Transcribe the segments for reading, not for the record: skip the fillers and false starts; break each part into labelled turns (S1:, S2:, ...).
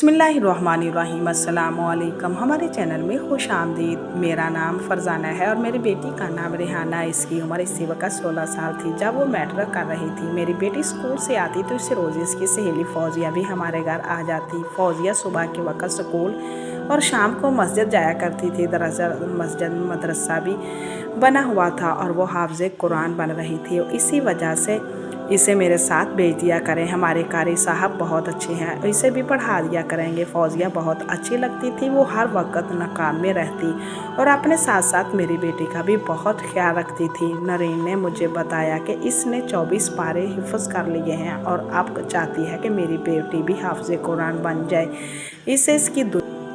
S1: बिस्मिल्लाहिर्रहमानिर्रहीम। अस्सलामुअलैकुम। हमारे चैनल में खुश आमदीद। मेरा नाम फरजाना है और मेरी बेटी का नाम रिहाना। इसकी उम्र इसी वक्त 16 साल थी जब वो मैट्रिक कर रही थी। मेरी बेटी स्कूल से आती तो इससे रोज़ इसकी सहेली फौजिया भी हमारे घर आ जाती। फौजिया सुबह के वक्त स्कूल और शाम को मस्जिद जाया करती थी। दरअसल मस्जिद में मदरसा भी बना हुआ था और वो हाफ़िज़ कुरान बन रही थी। इसी वजह से इसे मेरे साथ भेज दिया करें। हमारे कारी साहब बहुत अच्छे हैं, इसे भी पढ़ा दिया करेंगे। फौजिया बहुत अच्छी लगती थी। वो हर वक्त नाकाम में रहती और अपने साथ साथ मेरी बेटी का भी बहुत ख्याल रखती थी। नरीन ने मुझे बताया कि इसने 24 पारे हिफ्ज़ कर लिए हैं और अब चाहती है कि मेरी बेटी भी हाफ़िज़ कुरान बन जाए।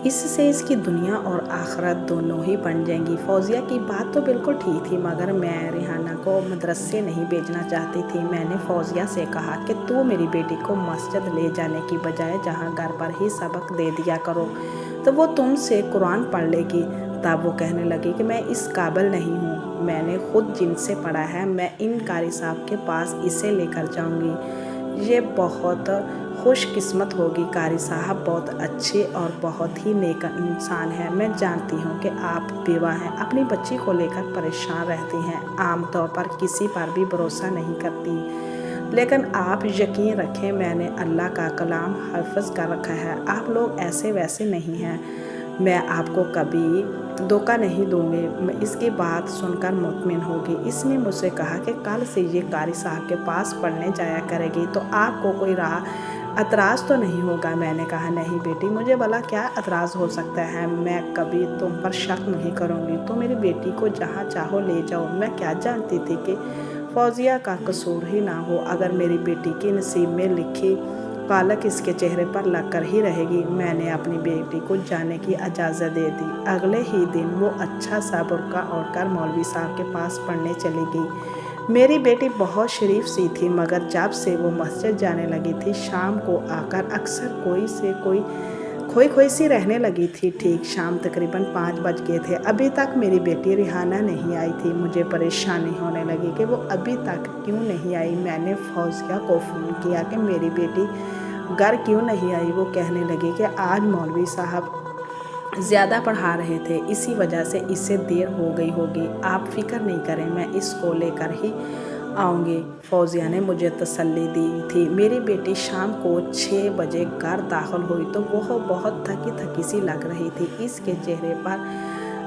S1: इससे इसकी दुनिया और आखिरत दोनों ही बन जाएंगी। फौजिया की बात तो बिल्कुल ठीक थी, मगर मैं रिहाना को मदरसे नहीं भेजना चाहती थी। मैंने फौजिया से कहा कि तू मेरी बेटी को मस्जिद ले जाने की बजाय जहाँ घर पर ही सबक दे दिया करो तो वो तुमसे कुरान पढ़ लेगी। तब वो कहने लगी कि मैं इस काबिल नहीं हूँ, मैंने खुद जिनसे पढ़ा है, मैं इन कारी साहब के पास इसे लेकर जाऊँगी। ये बहुत खुशकिस्मत होगी। कारी साहब बहुत अच्छे और बहुत ही नेक इंसान हैं। मैं जानती हूँ कि आप बेवा हैं, अपनी बच्ची को लेकर परेशान रहती हैं, आमतौर पर किसी पर भी भरोसा नहीं करती, लेकिन आप यकीन रखें मैंने अल्लाह का कलाम हिफ्ज़ कर रखा है। आप लोग ऐसे वैसे नहीं हैं, मैं आपको कभी धोखा नहीं दूंगी। इसकी बात सुनकर मुतमिन होगी। इसने मुझसे कहा कि कल से ये कारी साहब के पास पढ़ने जाया करेगी तो आपको कोई एतराज़ तो नहीं होगा। मैंने कहा नहीं बेटी, मुझे भला क्या एतराज़ हो सकता है, मैं कभी तुम पर शक नहीं करूँगी। तो मेरी बेटी को जहाँ चाहो ले जाओ। मैं क्या जानती थी कि फौजिया का कसूर ही ना हो। अगर मेरी बेटी के नसीब में लिखी पालक इसके चेहरे पर लगकर ही रहेगी। मैंने अपनी बेटी को जाने की इजाज़त दे दी। अगले ही दिन वो अच्छा सा बुर्का ओढ़कर मौलवी साहब के पास पढ़ने चली गई। मेरी बेटी बहुत शरीफ सी थी, मगर जब से वो मस्जिद जाने लगी थी शाम को आकर अक्सर खोई सी रहने लगी थी। ठीक शाम तकरीबन 5 बज गए थे। अभी तक मेरी बेटी रिहाना नहीं आई थी। मुझे परेशानी होने लगी कि वो अभी तक क्यों नहीं आई। मैंने फौजिया को फ़ोन किया कि मेरी बेटी घर क्यों नहीं आई। वो कहने लगी कि आज मौलवी साहब ज़्यादा पढ़ा रहे थे, इसी वजह से इससे देर हो गई होगी। आप फिक्र नहीं करें, मैं इसको लेकर ही आऊँगी। फौजिया ने मुझे तसल्ली दी थी। मेरी बेटी शाम को 6 बजे घर दाखिल हुई तो वह बहुत थकी सी लग रही थी। इसके चेहरे पर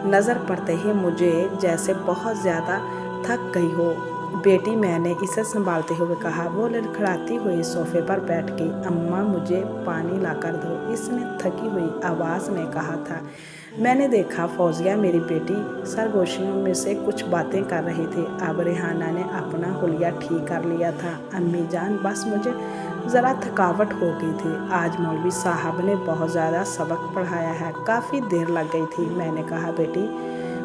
S1: नज़र पड़ते ही मुझे जैसे बहुत ज़्यादा थक गई हो। बेटी, मैंने इसे संभालते हुए कहा। वो लड़खड़ाती हुई सोफे पर बैठ गई। अम्मा मुझे पानी लाकर दो, इसने थकी हुई आवाज़ में कहा था। मैंने देखा फौजिया मेरी बेटी सरगोशियों में से कुछ बातें कर रही थी। अब रिहाना ने अपना हुलिया ठीक कर लिया था। अम्मी जान, बस मुझे ज़रा थकावट हो गई थी। आज मौलवी साहब ने बहुत ज़्यादा सबक पढ़ाया है, काफ़ी देर लग गई थी। मैंने कहा बेटी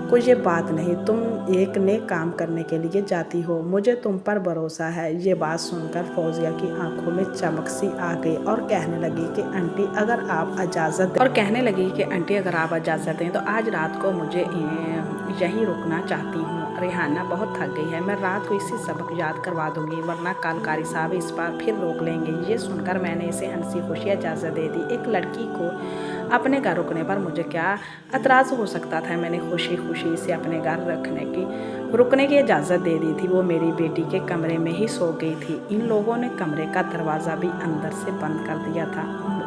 S1: कोई ये बात नहीं, तुम एक नेक काम करने के लिए जाती हो, मुझे तुम पर भरोसा है। ये बात सुनकर फौजिया की आंखों में चमक सी आ गई और कहने लगी कि आंटी अगर आप इजाज़त दें तो आज रात को मुझे यहीं रुकना चाहती हूँ। रिहाना बहुत थक गई है, मैं रात को इसी सबक याद करवा दूंगी, वरना कल कारी साहब इस बार फिर रोक लेंगे। ये सुनकर मैंने इसे हंसी खुशी इजाज़त दे दी। एक लड़की को अपने घर रुकने पर मुझे क्या एतराज़ हो सकता था। मैंने खुशी से अपने घर रुकने की इजाज़त दे दी थी। वो मेरी बेटी के कमरे में ही सो गई थी। इन लोगों ने कमरे का दरवाज़ा भी अंदर से बंद कर दिया था।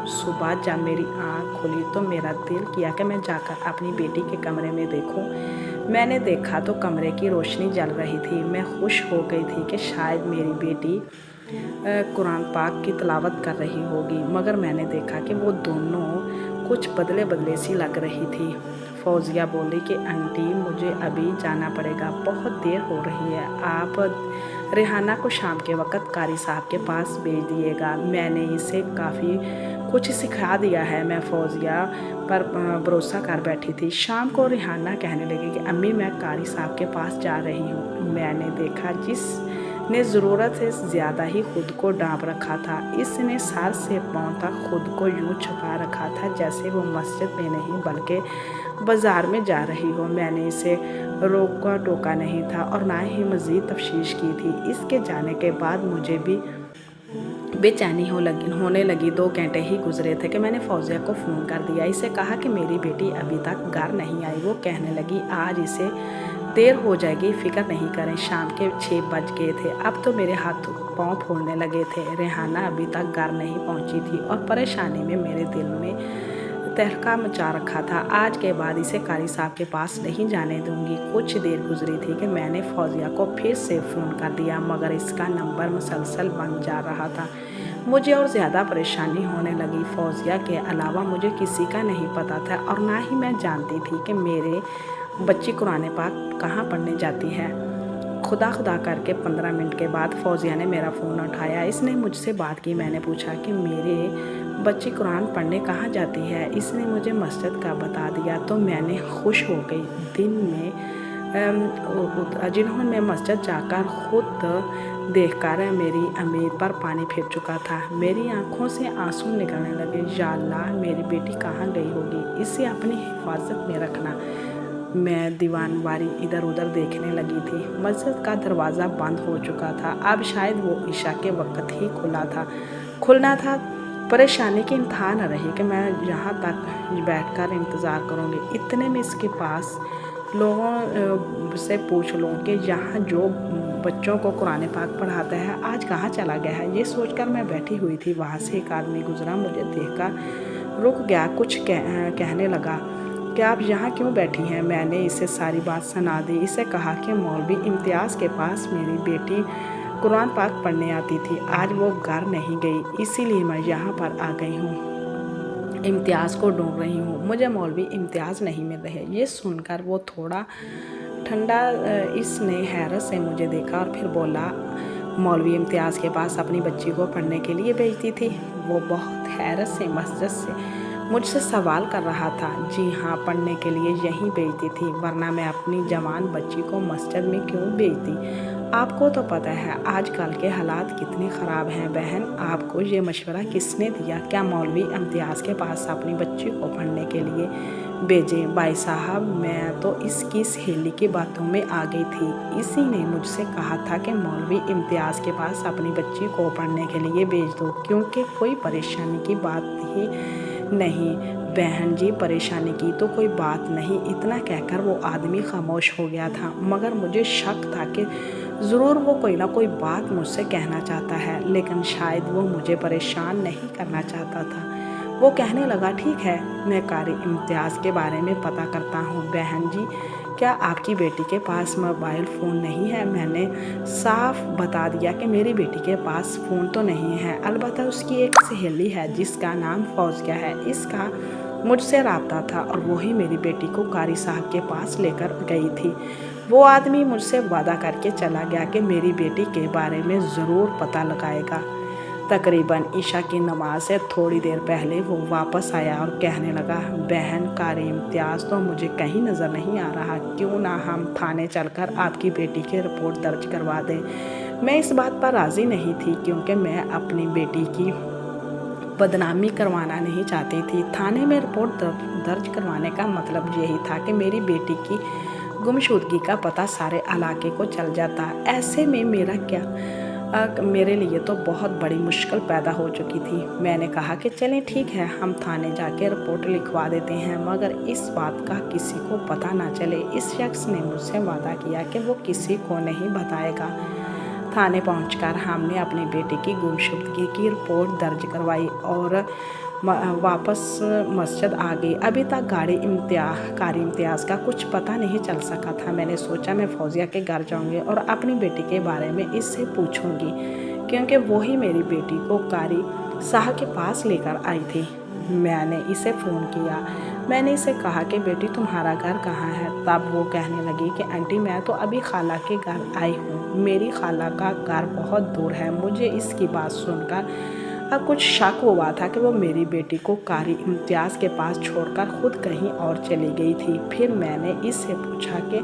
S1: सुबह जब मेरी आँख खुली तो मेरा दिल किया कि मैं जाकर अपनी बेटी के कमरे में देखूं। मैंने देखा तो कमरे की रोशनी जल रही थी। मैं खुश हो गई थी कि शायद मेरी बेटी कुरान पाक की तिलावत कर रही होगी, मगर मैंने देखा कि वो दोनों कुछ बदले सी लग रही थी। फौजिया बोली कि आंटी मुझे अभी जाना पड़ेगा, बहुत देर हो रही है। आप रिहाना को शाम के वक्त कारी साहब के पास भेज दिएगा। मैंने इसे काफ़ी कुछ सिखा दिया है। मैं फौजिया पर भरोसा कर बैठी थी। शाम को रिहाना कहने लगी कि अम्मी मैं कारी साहब के पास जा रही हूँ। मैंने देखा जिसने ज़रूरत से ज़्यादा ही खुद को ढांप रखा था। इसने सर से पांव तक खुद को यूं छुपा रखा था जैसे वो मस्जिद में नहीं बल्कि बाज़ार में जा रही हो। मैंने इसे रोका टोका नहीं था और ना ही मज़ीद तफ्तीश की थी। इसके जाने के बाद मुझे भी बेचैनी होने लगी। 2 घंटे ही गुजरे थे कि मैंने फौजिया को फ़ोन कर दिया। इसे कहा कि मेरी बेटी अभी तक घर नहीं आई। वो कहने लगी आज इसे देर हो जाएगी, फ़िक्र नहीं करें। शाम के 6 बज गए थे। अब तो मेरे हाथ पाँव फूलने लगे थे। रेहाना अभी तक घर नहीं पहुंची थी और परेशानी में मेरे दिल में तहलका मचा रखा था। आज के बाद इसे कारी साहब के पास नहीं जाने दूंगी। कुछ देर गुजरी थी कि मैंने फौजिया को फिर से फ़ोन कर दिया, मगर इसका नंबर मुसलसल बंद जा रहा था। मुझे और ज़्यादा परेशानी होने लगी। फौजिया के अलावा मुझे किसी का नहीं पता था और ना ही मैं जानती थी कि मेरे बच्ची कुरान पाक कहाँ पढ़ने जाती है। खुदा खुदा करके 15 मिनट के बाद फौजिया ने मेरा फ़ोन उठाया। इसने मुझसे बात की। मैंने पूछा कि मेरे बच्ची कुरान पढ़ने कहाँ जाती है। इसने मुझे मस्जिद का बता दिया तो मैंने खुश हो गई। दिन में जिन्होंने मस्जिद जाकर खुद देखकर मेरी उम्मीद पर पानी फिर चुका था। मेरी आंखों से आंसू निकलने लगे। या अल्लाह, मेरी बेटी कहाँ गई होगी, इसे अपनी हिफाजत में रखना। मैं दीवानवारी इधर उधर देखने लगी थी। मस्जिद का दरवाज़ा बंद हो चुका था। अब शायद वो ईशा के वक्त ही खुलना था। परेशानी की इंतहा न रही कि मैं यहाँ तक बैठकर इंतज़ार करूँगी। इतने में इसके पास लोगों से पूछ लूँ कि यहाँ जो बच्चों को कुरान पाक पढ़ाता है आज कहाँ चला गया है। ये सोचकर मैं बैठी हुई थी। वहाँ से एक आदमी गुजरा, मुझे देखकर रुक गया। कुछ कहने लगा कि आप यहाँ क्यों बैठी हैं। मैंने इसे सारी बात सुना दी। इसे कहा कि मौलवी इम्तियाज़ के पास मेरी बेटी कुरान पाक पढ़ने आती थी। आज वो घर नहीं गई, इसीलिए मैं यहाँ पर आ गई हूँ। इम्तियाज़ को ढूंढ रही हूँ। मुझे मौलवी इम्तियाज़ नहीं मिल रहे। ये सुनकर वो थोड़ा ठंडा इसने हैरत से मुझे देखा और फिर बोला, मौलवी इम्तियाज़ के पास अपनी बच्ची को पढ़ने के लिए भेजती थी। वो बहुत हैरत से मस्जिद से मुझसे सवाल कर रहा था। जी हाँ, पढ़ने के लिए यहीं भेजती थी, वरना मैं अपनी जवान बच्ची को मस्जिद में क्यों भेजती। आपको तो पता है आजकल के हालात कितने ख़राब हैं। बहन, आपको ये मशवरा किसने दिया? क्या मौलवी इम्तियाज़ के पास अपनी बच्ची को पढ़ने के लिए भेजें? भाई साहब, मैं तो इसकी सहेली की बातों में आ गई थी। इसी ने मुझसे कहा था कि मौलवी इम्तियाज़ के पास अपनी बच्ची को पढ़ने के लिए भेज दो, क्योंकि कोई परेशानी की बात ही नहीं। बहन जी, परेशानी की तो कोई बात नहीं। इतना कहकर वो आदमी खामोश हो गया था, मगर मुझे शक था कि ज़रूर वो कोई ना कोई बात मुझसे कहना चाहता है, लेकिन शायद वो मुझे परेशान नहीं करना चाहता था। वो कहने लगा, ठीक है, मैं कारी इम्तियाज़ के बारे में पता करता हूँ। बहन जी, क्या आपकी बेटी के पास मोबाइल फ़ोन नहीं है? मैंने साफ बता दिया कि मेरी बेटी के पास फ़ोन तो नहीं है, अलबत्ता उसकी एक सहेली है जिसका नाम फौजिया है। इसका मुझसे राब्ता था और वही मेरी बेटी को कारी साहब के पास लेकर गई थी। वो आदमी मुझसे वादा करके चला गया कि मेरी बेटी के बारे में ज़रूर पता लगाएगा। तकरीबन ईशा की नमाज से थोड़ी देर पहले वो वापस आया और कहने लगा, बहन, कारी इम्तियाज़ तो मुझे कहीं नज़र नहीं आ रहा। क्यों ना हम थाने चलकर आपकी बेटी की रिपोर्ट दर्ज करवा दें। मैं इस बात पर राज़ी नहीं थी, क्योंकि मैं अपनी बेटी की बदनामी करवाना नहीं चाहती थी। थाने में रिपोर्ट दर्ज करवाने का मतलब यही था कि मेरी बेटी की गुमशुदगी का पता सारे इलाके को चल जाता। ऐसे में मेरे लिए तो बहुत बड़ी मुश्किल पैदा हो चुकी थी। मैंने कहा कि चलें ठीक है, हम थाने जाके रिपोर्ट लिखवा देते हैं, मगर इस बात का किसी को पता ना चले। इस शख्स ने मुझसे वादा किया कि वो किसी को नहीं बताएगा। थाने पहुंचकर हमने अपनी बेटी की गुमशुदगी की रिपोर्ट दर्ज करवाई और वापस मस्जिद आ गई। अभी तक कारी इम्तियाज़ का कुछ पता नहीं चल सका था। मैंने सोचा मैं फौजिया के घर जाऊंगी और अपनी बेटी के बारे में इससे पूछूंगी, क्योंकि वही मेरी बेटी को कारी साहब के पास लेकर आई थी। मैंने इसे फ़ोन किया। मैंने इसे कहा कि बेटी, तुम्हारा घर कहाँ है? तब वो कहने लगी कि आंटी, मैं तो अभी खाला के घर आई हूँ। मेरी खाला का घर बहुत दूर है। मुझे इसकी बात सुनकर अब कुछ शक हुआ था कि वो मेरी बेटी को कारी इम्तियाज़ के पास छोड़कर खुद कहीं और चली गई थी। फिर मैंने इससे पूछा कि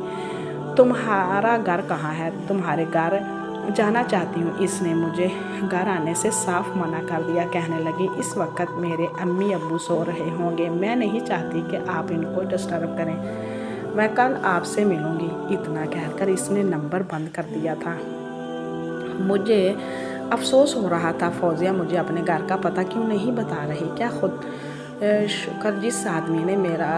S1: तुम्हारा घर कहाँ है? तुम्हारे घर जाना चाहती हूँ। इसने मुझे घर आने से साफ मना कर दिया। कहने लगी, इस वक्त मेरे अम्मी अब्बू सो रहे होंगे, मैं नहीं चाहती कि आप इनको डिस्टर्ब करें, मैं कल आपसे मिलूँगी। इतना कहकर इसने नंबर बंद कर दिया था। मुझे अफसोस हो रहा था, फौजिया मुझे अपने घर का पता क्यों नहीं बता रही। क्या खुद शुक्र जिस आदमी ने मेरा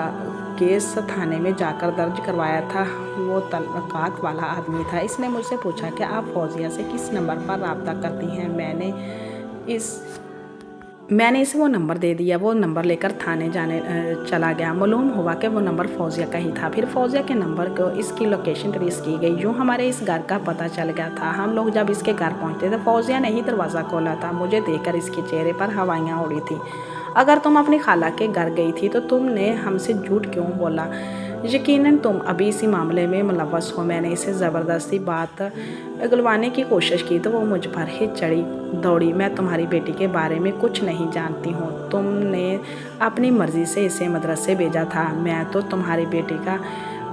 S1: केस थाने में जाकर दर्ज करवाया था वो तलकात वाला आदमी था। इसने मुझसे पूछा कि आप फौजिया से किस नंबर पर रब्ता करती हैं। मैंने इसे वो नंबर दे दिया। वो नंबर लेकर थाने चला गया। मालूम हुआ कि वो नंबर फौजिया का ही था। फिर फौजिया के नंबर को इसकी लोकेशन ट्रेस की गई। यूँ हमारे इस घर का पता चल गया था। हम लोग जब इसके घर पहुँचते थे फौजिया ने ही दरवाज़ा खोला था। मुझे देखकर इसके चेहरे पर हवाइयाँ उड़ी थी। अगर तुम अपनी खाला के घर गई थी तो तुमने हमसे झूठ क्यों बोला? यकीनन तुम अभी इसी मामले में मुलव्वस हो। मैंने इसे ज़बरदस्ती बात उगलवाने की कोशिश की तो वो मुझ पर ही चढ़ी दौड़ी। मैं तुम्हारी बेटी के बारे में कुछ नहीं जानती हूँ। तुमने अपनी मर्ज़ी से इसे मदरसे भेजा था। मैं तो तुम्हारी बेटी का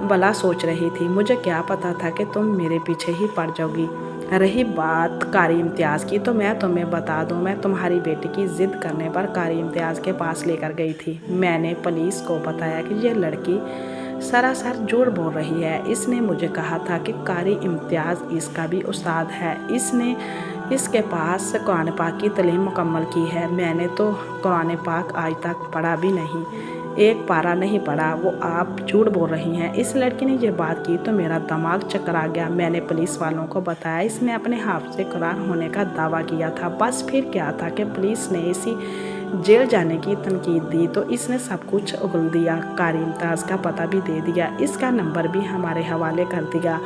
S1: भला सोच रही थी। मुझे क्या पता था कि तुम मेरे पीछे ही पड़ जाओगी। रही बात कारी इम्तियाज़ की तो मैं तुम्हें बता दूं, मैं तुम्हारी बेटी की ज़िद करने पर कारी इम्तियाज़ के पास लेकर गई थी। मैंने पुलिस को बताया कि यह लड़की सरासर झूठ बोल रही है। इसने मुझे कहा था कि कारी इम्तियाज़ इसका भी उस्ताद है। इसने इसके पास कुरान पाक की तालीम मुकम्मल की है। मैंने तो कुरान पाक आज तक पढ़ा भी नहीं, एक पारा नहीं पढ़ा। वो आप झूठ बोल रही हैं। इस लड़की ने ये बात की तो मेरा दिमाग चकरा गया। मैंने पुलिस वालों को बताया। इसने अपने हाथ से कुरान होने का दावा किया था। बस फिर क्या था कि पुलिस ने इसी जेल जाने की तनकीद दी तो इसने सब कुछ उगल दिया। कारी इम्तियाज़ का पता भी दे दिया, इसका नंबर भी हमारे हवाले कर दिया।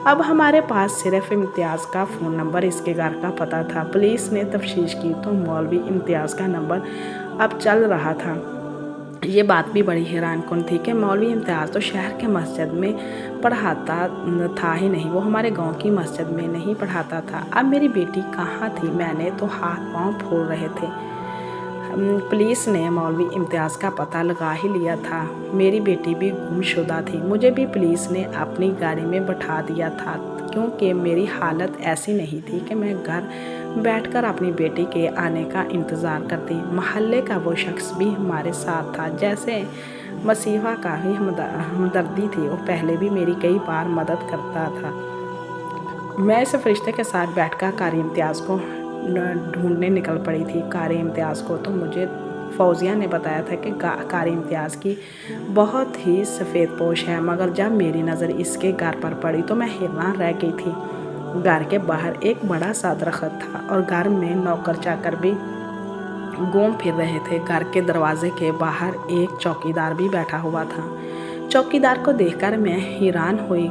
S1: अब हमारे पास सिर्फ इम्तियाज़ का फ़ोन नंबर, इसके घर का पता था। पुलिस ने तफ्तीश की तो मौलवी इम्तियाज़ का नंबर अब चल रहा था। ये बात भी बड़ी हैरानकुन थी कि मौलवी इम्तियाज़ तो शहर के मस्जिद में पढ़ाता था ही नहीं, वो हमारे गांव की मस्जिद में नहीं पढ़ाता था। अब मेरी बेटी कहाँ थी? मैंने तो हाथ पांव फोड़ रहे थे। पुलिस ने मौलवी इम्तियाज़ का पता लगा ही लिया था। मेरी बेटी भी गुमशुदा थी। मुझे भी पुलिस ने अपनी गाड़ी में बैठा दिया था क्योंकि मेरी हालत ऐसी नहीं थी कि मैं घर बैठकर अपनी बेटी के आने का इंतज़ार करती। महल्ले का वो शख्स भी हमारे साथ था, जैसे मसीहा का ही हमदर्दी थी। वो पहले भी मेरी कई बार मदद करता था। मैं इस फरिश्ते के साथ बैठकर कारी इम्तियाज़ को ढूंढने निकल पड़ी थी। कारी इम्तियाज़ को तो मुझे फौजिया ने बताया था कि कारी इम्तियाज़ की बहुत ही सफ़ेद पोश है, मगर जब मेरी नज़र इसके घर पर पड़ी तो मैं हैरान रह गई थी। घर के बाहर एक बड़ा सा दरख्त था और घर में नौकर चाकर भी घूम फिर रहे थे। घर के दरवाजे के बाहर एक चौकीदार भी बैठा हुआ था। चौकीदार को देखकर मैं हैरान हुई।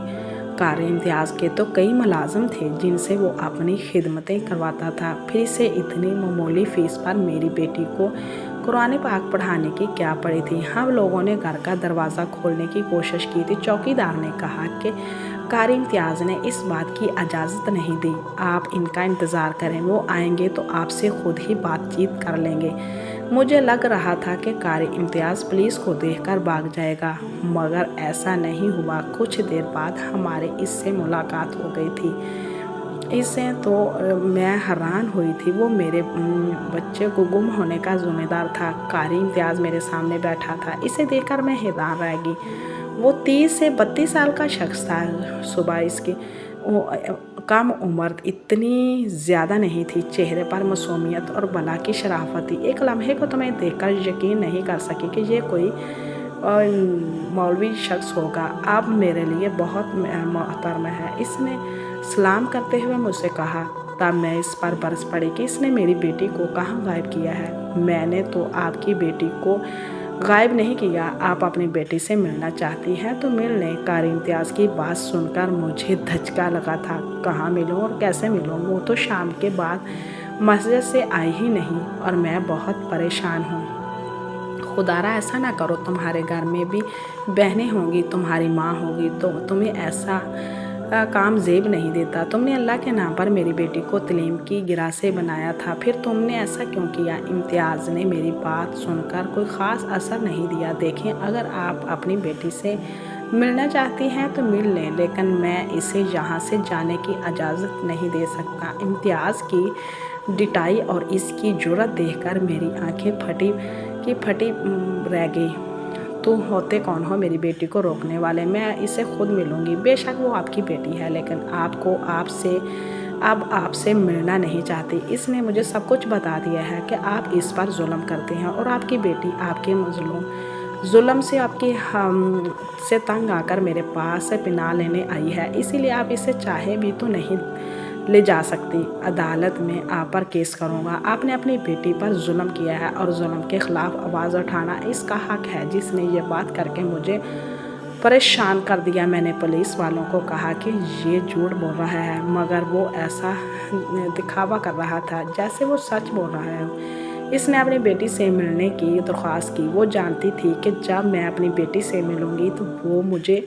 S1: कारी इम्तियाज़ के तो कई मुलाजिम थे जिनसे वो अपनी खिदमतें करवाता था, फिर से इतनी मामूली फ़ीस पर मेरी बेटी को कुरान पाक पढ़ाने की क्या पड़ी थी। हम लोगों ने घर का दरवाज़ा खोलने की कोशिश की थी। चौकीदार ने कहा कि कारी इम्तियाज़ ने इस बात की इजाज़त नहीं दी, आप इनका इंतज़ार करें, वो आएंगे तो आपसे खुद ही बातचीत कर लेंगे। मुझे लग रहा था कि कारी इम्तियाज़ पुलिस को देखकर भाग जाएगा, मगर ऐसा नहीं हुआ। कुछ देर बाद हमारे इससे मुलाकात हो गई थी। इससे तो मैं हैरान हुई थी। वो मेरे बच्चे को गुम होने का ज़िम्मेदार था। कारी इम्तियाज़ मेरे सामने बैठा था। इसे देखकर मैं हैरान रह गई। वो 30 से 32 साल का शख्स था। सुबह इसकी कम उम्र इतनी ज़्यादा नहीं थी। चेहरे पर मासूमियत और भला की शराफत थी। एक लम्हे को तो मैं देखकर यकीन नहीं कर सकी कि ये कोई मौलवी शख्स होगा। आप मेरे लिए बहुत मोहतरम है, इसने सलाम करते हुए मुझसे कहा। तब मैं इस पर बरस पड़ी कि इसने मेरी बेटी को कहाँ गायब किया है। मैंने तो आपकी बेटी को गायब नहीं किया, आप अपनी बेटी से मिलना चाहती हैं तो मिल लें। कारी इम्तियाज़ की बात सुनकर मुझे धचका लगा था। कहाँ मिलूं और कैसे मिलूं? वो तो शाम के बाद मस्जिद से आई ही नहीं और मैं बहुत परेशान हूँ। खुदारा ऐसा ना करो, तुम्हारे घर में भी बहनें होंगी, तुम्हारी माँ होगी, तो तुम्हें ऐसा काम जेब नहीं देता। तुमने अल्लाह के नाम पर मेरी बेटी को तालीम की गिरा से बनाया था, फिर तुमने ऐसा क्यों किया? इम्तियाज़ ने मेरी बात सुनकर कोई ख़ास असर नहीं दिया। देखें, अगर आप अपनी बेटी से मिलना चाहती हैं तो मिल लें, लेकिन मैं इसे यहाँ से जाने की इजाज़त नहीं दे सकता। इम्तियाज़ की डिटाई और इसकी जुर्रत देखकर मेरी आंखें फटी रह गई। तुम होते कौन हो मेरी बेटी को रोकने वाले? मैं इसे खुद मिलूंगी। बेशक वो आपकी बेटी है, लेकिन आपको आपसे اب آپ سے ملنا نہیں چاہتی۔ اس نے مجھے سب کچھ بتا دیا ہے کہ آپ اس پر ظلم کرتے ہیں اور آپ کی بیٹی آپ کے ظلم سے آپ کی سے تنگ آ کر میرے پاس پناہ لینے آئی ہے، اسی لیے آپ اسے چاہے بھی تو نہیں لے جا سکتی۔ عدالت میں آپ پر کیس کروں گا۔ آپ نے اپنی بیٹی پر ظلم کیا ہے اور ظلم کے خلاف آواز اٹھانا اس کا حق ہے۔ جس نے یہ بات کر کے مجھے پریشان کر دیا۔ میں نے پولیس والوں کو کہا کہ یہ جھوٹ بول رہا ہے، مگر وہ ایسا دکھاوا کر رہا تھا جیسے وہ سچ بول رہا ہے۔ اس نے اپنی بیٹی سے ملنے کی درخواست کی۔ وہ جانتی تھی کہ جب میں اپنی بیٹی سے ملوں گی تو وہ مجھے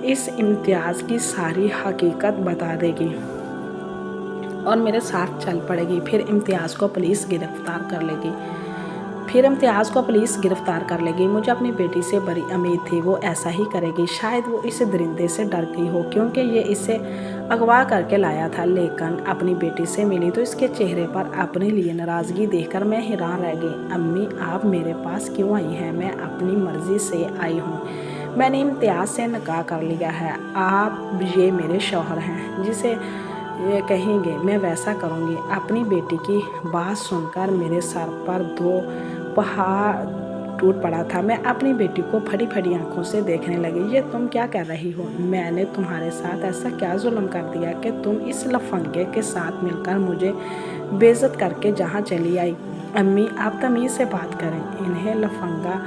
S1: اس امتیاز کی ساری حقیقت بتا دے گی اور میرے ساتھ چل پڑے گی۔ پھر امتیاز کو پولیس گرفتار کر لے گی۔ مجھے اپنی بیٹی سے بڑی امید تھی، وہ ایسا ہی کرے گی۔ شاید وہ اس درندے سے ڈر گئی ہو کیونکہ یہ اسے اغوا کر کے لایا تھا، لیکن اپنی بیٹی سے ملی تو اس کے چہرے پر اپنے لیے ناراضگی دیکھ کر میں حیران رہ گئی۔ امی، آپ میرے پاس کیوں آئی ہیں؟ میں اپنی مرضی سے آئی ہوں۔ میں نے امتیاز سے نکاح کر لیا ہے۔ آپ یہ میرے شوہر ہیں، جسے یہ کہیں گے میں ویسا کروں گی۔ اپنی بیٹی کی بات سن کر میرے سر پر 2 پہاڑ ٹوٹ پڑا تھا۔ میں اپنی بیٹی کو پھٹی پھٹی آنکھوں سے دیکھنے لگی۔ یہ تم کیا کر رہی ہو؟ میں نے تمہارے ساتھ ایسا کیا ظلم کر دیا کہ تم اس لفنگے کے ساتھ مل کر مجھے بے عزت کر کے جہاں چلی آئی؟ امی، آپ تمیز سے بات کریں، انہیں لفنگا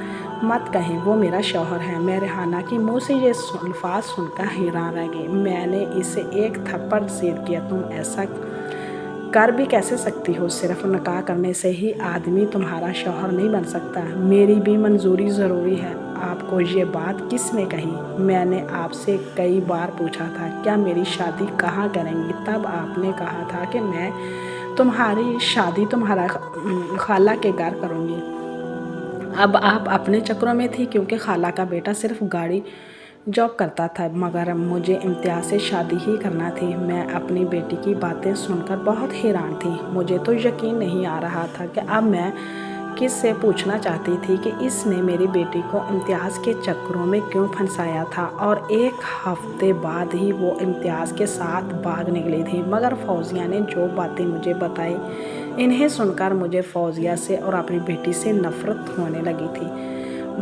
S1: مت کہیں، وہ میرا شوہر ہے۔ میں ریحانہ کی منہ سے یہ الفاظ سن کر حیران رہ گئی۔ میں نے اسے ایک تھپڑ سیدھ کیا۔ تم ایسا کر بھی کیسے سکتی ہو؟ صرف نکاح کرنے سے ہی آدمی تمہارا شوہر نہیں بن سکتا، میری بھی منظوری ضروری ہے۔ آپ کو یہ بات کس نے کہی؟ میں نے آپ سے کئی بار پوچھا تھا کیا میری شادی کہاں کریں گی؟ تب آپ نے کہا تھا کہ میں تمہاری شادی تمہارا خالہ کے گھر کروں گی۔ اب آپ اپنے چکروں میں تھی کیونکہ خالہ کا بیٹا صرف گاڑی جاب کرتا تھا، مگر مجھے امتیاز سے شادی ہی کرنا تھی۔ میں اپنی بیٹی کی باتیں سن کر بہت حیران تھی۔ مجھے تو یقین نہیں آ رہا تھا کہ اب میں کس سے پوچھنا چاہتی تھی کہ اس نے میری بیٹی کو امتیاز کے چکروں میں کیوں پھنسایا تھا، اور 1 ہفتے بعد ہی وہ امتیاز کے ساتھ بھاگ نکلی تھی۔ مگر فوزیہ نے جو باتیں مجھے بتائی، انہیں سن کر مجھے فوزیہ سے اور اپنی بیٹی سے نفرت ہونے لگی تھی۔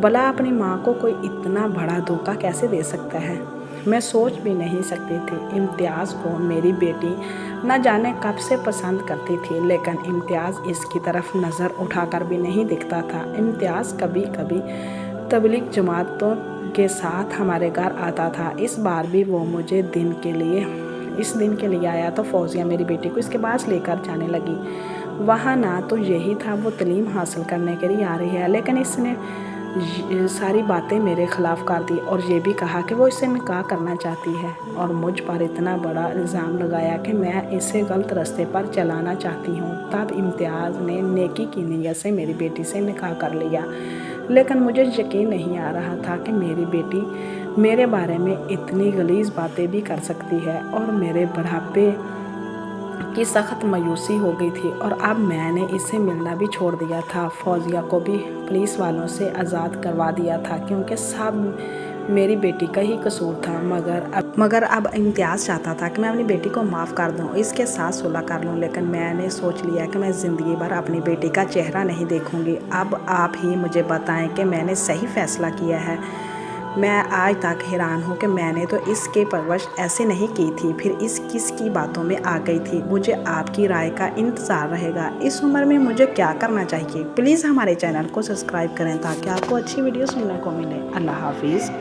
S1: بھلا اپنی ماں کو کوئی اتنا بڑا دھوکہ کیسے دے سکتا ہے؟ میں سوچ بھی نہیں سکتی تھی۔ امتیاز کو میری بیٹی نہ جانے کب سے پسند کرتی تھی، لیکن امتیاز اس کی طرف نظر اٹھا کر بھی نہیں دکھتا تھا۔ امتیاز کبھی کبھی تبلیغ جماعتوں کے ساتھ ہمارے گھر آتا تھا۔ اس بار بھی وہ مجھے اس دن کے لیے آیا تو فوزیہ میری بیٹی کو اس کے پاس لے کر جانے لگی۔ وہاں نہ تو یہی تھا وہ تعلیم حاصل کرنے کے لیے آ رہی ہے، لیکن اس نے ساری باتیں میرے خلاف کر دی اور یہ بھی کہا کہ وہ اس سے نکاح کرنا چاہتی ہے اور مجھ پر اتنا بڑا الزام لگایا کہ میں اسے غلط راستے پر چلانا چاہتی ہوں۔ تب امتیاز نے نیکی کی نیت سے میری بیٹی سے نکاح کر لیا، لیکن مجھے یقین نہیں آ رہا تھا کہ میری بیٹی میرے بارے میں اتنی غلیظ باتیں بھی کر سکتی ہے، اور میرے بڑھاپے کی سخت مایوسی ہو گئی تھی اور اب میں نے اسے ملنا بھی چھوڑ دیا تھا۔ فوزیہ کو بھی پولیس والوں سے آزاد کروا دیا تھا کیونکہ سب میری بیٹی کا ہی قصور تھا، مگر اب امتیاز چاہتا تھا کہ میں اپنی بیٹی کو معاف کر دوں، اس کے ساتھ صلح کر لوں، لیکن میں نے سوچ لیا کہ میں زندگی بھر اپنی بیٹی کا چہرہ نہیں دیکھوں گی۔ اب آپ ہی مجھے بتائیں کہ میں نے صحیح فیصلہ کیا ہے۔ میں آج تک حیران ہوں کہ میں نے تو اس کی پرورش ایسے نہیں کی تھی، پھر اس کس کی باتوں میں آ گئی تھی۔ مجھے آپ کی رائے کا انتظار رہے گا۔ اس عمر میں مجھے کیا کرنا چاہیے؟ پلیز ہمارے چینل کو سبسکرائب کریں تاکہ آپ کو اچھی ویڈیو سننے کو ملے۔ اللہ حافظ۔